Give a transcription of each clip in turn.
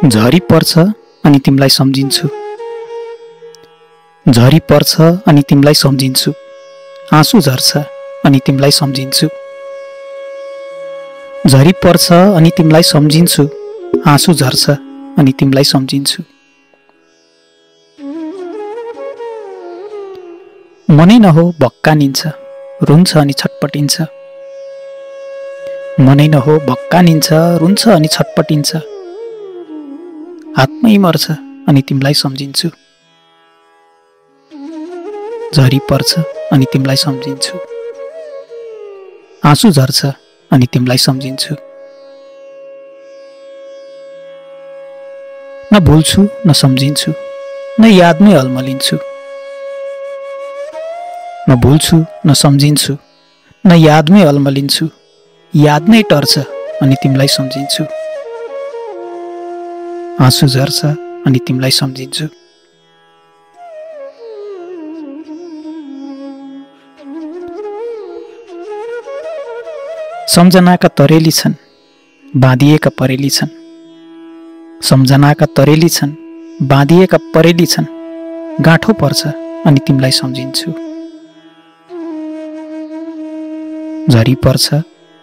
झरी पर्छ अनि तिमीलाई सम्झिन्छु। झरी पर्छ अनि तिमीलाई सम्झिन्छु। आँसु झर्छ अनि तिमीलाई सम्झिन्छु। झरी पर्छ अनि तिमीलाई सम्झिन्छु। आँसु झर्छ अनि तिमीलाई सम्झिन्छु। मनै नहो भक्कानिन्छ, रुन्छ अनि छटपटिन्छ। मनै नहो भक्कानिन्छ, रुन्छ अनि छटपटिन्छ। हातमै मर्छ अनि तिमीलाई सम्झिन्छु। झरी पर्छ अनि तिमीलाई सम्झिन्छु। आँसु झर्छ अनि तिमीलाई सम्झिन्छु। न भुल्छु न सम्झिन्छु, न यादमै अल्मलिन्छु। न भुल्छु न सम्झिन्छु, न यादमै अल्मलिन्छु। याद नै टर्छ अनि तिमीलाई सम्झिन्छु। आँसु झर्छ अनि तिमीलाई सम्झिन्छु। सम्झनाका तरेली छन्, बाँधिएका परेली छन्। सम्झनाका तरेली छन्, बाँधिएका परेली छन्। गाँठो पर्छ अनि तिमीलाई सम्झिन्छु। झरी पर्छ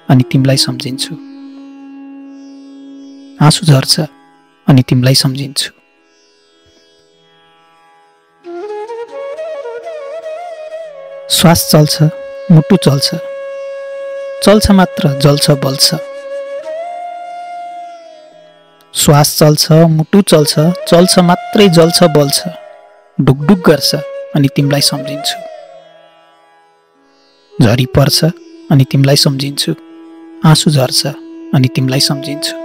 अनि तिमीलाई सम्झिन्छु। आँसु झर्छ अनि तिमीलाई सम्झिन्छु। श्वास चल्छ, मुटु चल्छ, चल्छ मात्र जल्छ बल्छ। श्वास चल्छ, मुटु चल्छ, चल्छ मात्रै जल्छ बल्छ। डुकडुक गर्छ अनि तिमीलाई सम्झिन्छु। झरी पर्छ अनि तिमीलाई सम्झिन्छु। आँसु झर्छ अनि तिमीलाई सम्झिन्छु।